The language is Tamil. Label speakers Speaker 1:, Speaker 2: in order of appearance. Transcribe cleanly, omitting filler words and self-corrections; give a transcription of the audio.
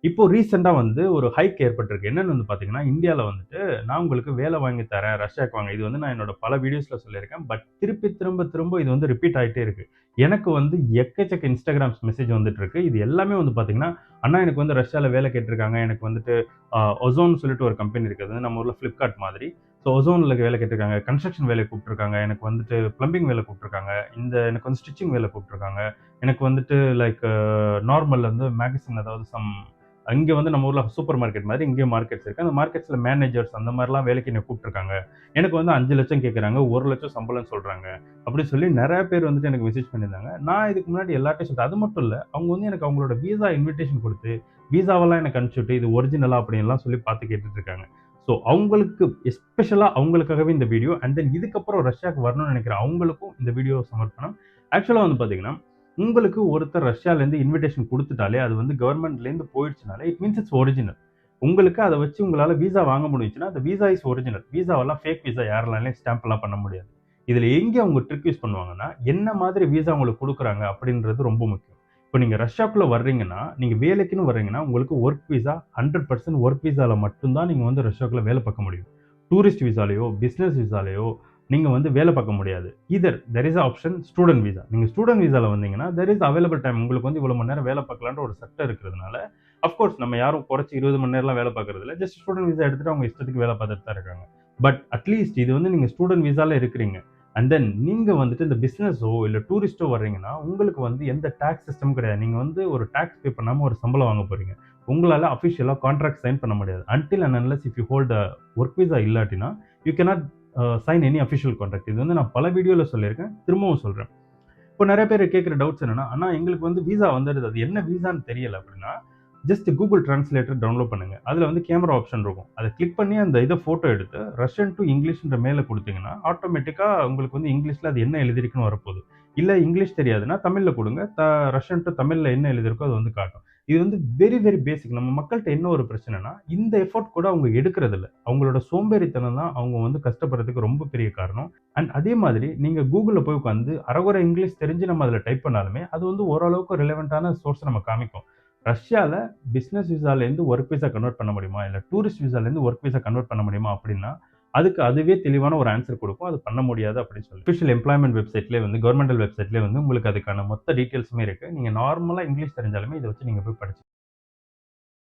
Speaker 1: இப்போ ரீசென்ட்டா வந்து ஒரு ஹைக் ஏற்பட்டிருக்கு. என்னன்னு வந்து பார்த்தீங்கன்னா, இந்தியால வந்துட்டு நான் உங்களுக்கு வேலை வாங்கி தரேன், ரஷ்யாக்கு வாங்க. இது வந்து நான் என்னோட பல வீடியோஸ்ல சொல்லியிருக்கேன். பட் திருப்பி திரும்ப திரும்ப இது வந்து ரிப்பீட் ஆயிட்டே இருக்கு. எனக்கு வந்து எக்கச்சக்க இன்ஸ்டாகிராம்ஸ் மெசேஜ் வந்துட்டு இருக்கு. இது எல்லாமே வந்து பார்த்தீங்கன்னா, "அண்ணா எனக்கு வந்து ரஷ்யால வேலை கேட்டிருக்காங்க. எனக்கு வந்துட்டு ஒசோன்னு சொல்லிட்டு ஒரு கம்பெனி இருக்கு. அது வந்து நம்ம ஊர்ல Flipkart மாதிரி. ஸோ ஒசோன்ல வேலை கேட்டிருக்காங்க. கன்ஸ்ட்ரக்ஷன் வேலைக்கு கூப்பிட்டுருக்காங்க. எனக்கு வந்துட்டு பிளம்பிங் வேலை கூப்பிட்டுருக்காங்க. எனக்கு வந்து ஸ்டிச்சிங் வேலை கூப்பிட்டுருக்காங்க. எனக்கு வந்துட்டு லைக் நார்மல்ல வந்து மேகசின் அதாவது இங்க வந்து நம்ம ஊர்ல சூப்பர் மார்க்கெட் மாதிரி இங்கேயும் மார்க்கெட்ஸ் இருக்கு. அந்த மார்க்கெட்ஸ்ல மேனேஜர்ஸ் அந்த மாரிலாம் வேலைக்கு என்ன கூப்பிட்டுருக்காங்க. எனக்கு வந்து 5,00,000 கேட்கறாங்க. 1,00,000 சம்பளம் சொல்றாங்க. அப்படி சொல்லி நெறைய பேர் வந்துட்டு எனக்கு மெசேஜ் பண்ணியிருந்தாங்க. நான் இதுக்கு முன்னாடி எல்லார்ட்டயும் சொல்லிட்டேன். அது மட்டும் இல்ல. அவங்க வந்து எனக்கு அவங்களோட விசா இன்விடேஷன் குடுத்து, விசாவெல்லாம் எனக்கு அனுப்பிச்சு விட்டு, இது ஒரிஜினலா அப்படின்லாம் சொல்லி பார்த்து கேட்டுட்டு இருக்காங்க. ஸோ அவங்களுக்கு எஸ்பெஷலா அவங்களுக்காகவே இந்த வீடியோ. அண்ட் தென் இதுக்கப்புறம் ரஷ்யாக்கு வரணும்னு நெனைக்கிற அவங்களுக்கும் இந்த வீடியோ சமர்ப்பணம். ஆக்சுவலா வந்து பார்த்தீங்கன்னா, உங்களுக்கு ஒருத்தர் ரஷ்யாலேருந்து இன்விடேஷன் குடுத்துட்டாலே, அது வந்து கவர்ன்மெண்ட்லேருந்து போயிடுச்சுனாலே, இட் மீன்ஸ் இட்ஸ் ஒரிஜினல். உங்களுக்கு அத வச்சு உங்களால விசா வாங்க முடிஞ்சுச்சுன்னா, அந்த விசா இஸ் ஒரிஜினல். விசாவெல்லாம் ஃபேக் விசா யாராலயும் ஸ்டாம்ப்லாம் பண்ண முடியாது. இதுல எங்க அவங்க ட்ரிக் யூஸ் பண்ணுவாங்கன்னா, என்ன மாதிரி விசா உங்களுக்கு குடுக்குறாங்க அப்படின்றது ரொம்ப முக்கியம். இப்ப நீங்க ரஷ்யாக்குள்ள வர்றீங்கன்னா, நீங்க வேலைக்குன்னு வர்றீங்கன்னா, உங்களுக்கு வொர்க் விசா 100% வொர்க் விசால மட்டும் தான் நீங்க வந்து ரஷ்யாக்குள்ள வேலை பார்க்க முடியும். டூரிஸ்ட் விசாலயோ, பிசினஸ் விசாலயோ நீங்க வந்து வேலை பார்க்க முடியாது. Either there is option student visa. நீங்க ஸ்டூடண்ட் விசால வந்தீங்கன்னா, தேர் இஸ் அவைலபிள் டைம். உங்களுக்கு வந்து இவ்வளவு மணி நேரம் வேலை பார்க்கலான்ற ஒரு சட்டம் இருக்கிறதுனால, ஆஃப் கோர்ஸ் நம்ம யாரும் குறைச்சு 20 மணி நேரம்லாம் வேலை பார்க்கறது இல்ல. ஜஸ்ட் ஸ்டூடண்ட் விசா எடுத்துட்டு அவங்க இஷ்டத்துக்கு வேலை பார்த்துட்டு தான் இருக்காங்க. பட் அட்லீஸ்ட் இது வந்து நீங்க ஸ்டூடண்ட் விசால இருக்கிறீங்க. அண்ட் தென் நீங்க வந்துட்டு இந்த பிசினஸோ இல்ல டூரிஸ்ட்டோ வர்றீங்கன்னா, உங்களுக்கு வந்து எந்த டாக்ஸ் சிஸ்டமும் கிடையாது. நீங்க வந்து ஒரு டாக்ஸ் பே பண்ணாம ஒரு சம்பளம் வாங்க போறீங்க. உங்களால அஃபிஷியலா கான்ட்ராக்ட் சைன் பண்ண முடியாது. Until and unless if you hold a work visa இல்லாட்டினா, you cannot sign any official contract. இது வந்து நான் பல வீடியோல சொல்லியிருக்கேன். திரும்பவும் சொல்றேன். இப்போ நெறைய பேர் கேட்கிற டவுட்ஸ் என்னன்னா, "அண்ணா எங்களுக்கு வந்து விசா வந்துடுது. அது என்ன விசான்னு தெரியல." அப்படின்னா, ஜஸ்ட் கூகுள் டிரான்ஸ்லேட்டர் டவுன்லோட் பண்ணுங்க. அதுல வந்து கேமரா ஆப்ஷன் இருக்கும். அத கிளிக் பண்ணி அந்த ஃபோட்டோ எடுத்து ரஷ்யன் டூ இங்கிலீஷ்ன்ற மேல குடுத்தீங்கன்னா, ஆட்டோமேட்டிக்கா உங்களுக்கு வந்து இங்கிலீஷ்ல அது என்ன எழுதியிருக்குன்னு வரப்போகுது. இல்ல இங்கிலீஷ் தெரியாதுன்னா, தமிழ்ல குடுங்க. ரஷ்யன் டூ தமிழ்ல என்ன எழுதியிருக்கோ அது வந்து காட்டும். இது வந்து வெரி, வெரி பேசிக். நம்ம மக்கள்ட்ட என்ன ஒரு பிரச்சனைன்னா, இந்த எஃபோர்ட் கூட அவங்க எடுக்கிறதில்ல. அவங்களோட சோம்பேறித்தனம் தான் அவங்க வந்து கஷ்டப்படுறதுக்கு ரொம்ப பெரிய காரணம். அண்ட் அதே மாதிரி நீங்க Googleல போய் உட்கார்ந்து அரகொரை இங்கிலீஷ் தெரிஞ்சு நம்ம அதுல டைப் பண்ணாலுமே, அது வந்து ஓரளவுக்கு ரிலவென்ட்டான சோர்ஸ் நம்ம காமிக்கும். ரஷ்யால பிசினஸ் விசாலேருந்து வொர்க் விசா கன்வெர்ட் பண்ண முடியுமா? இல்ல டூரிஸ்ட் விசாலேருந்து வொர்க் விசா கன்வெர்ட் பண்ண முடியுமா? அப்படின்னா, அதுக்கு அதுவே தெளிவான ஒரு ஆன்சர் குடுக்கும். அது பண்ண முடியாது அப்படின்னு சொல்லி. ஆஃபிஷியல் எம்ப்ளாய்மென்ட் வெப்சைட்லயே வந்து கவர்ன்மெண்டல் வெப்சைட்லயே வந்து உங்களுக்கு அதுக்கான மொத்த டீட்டெயில்ஸுமே இருக்கு. நீங்க நார்மலா இங்கிலீஷ் தெரிஞ்சாலுமே இத வச்சு நீங்க போய் படிச்சுக்கலாம்.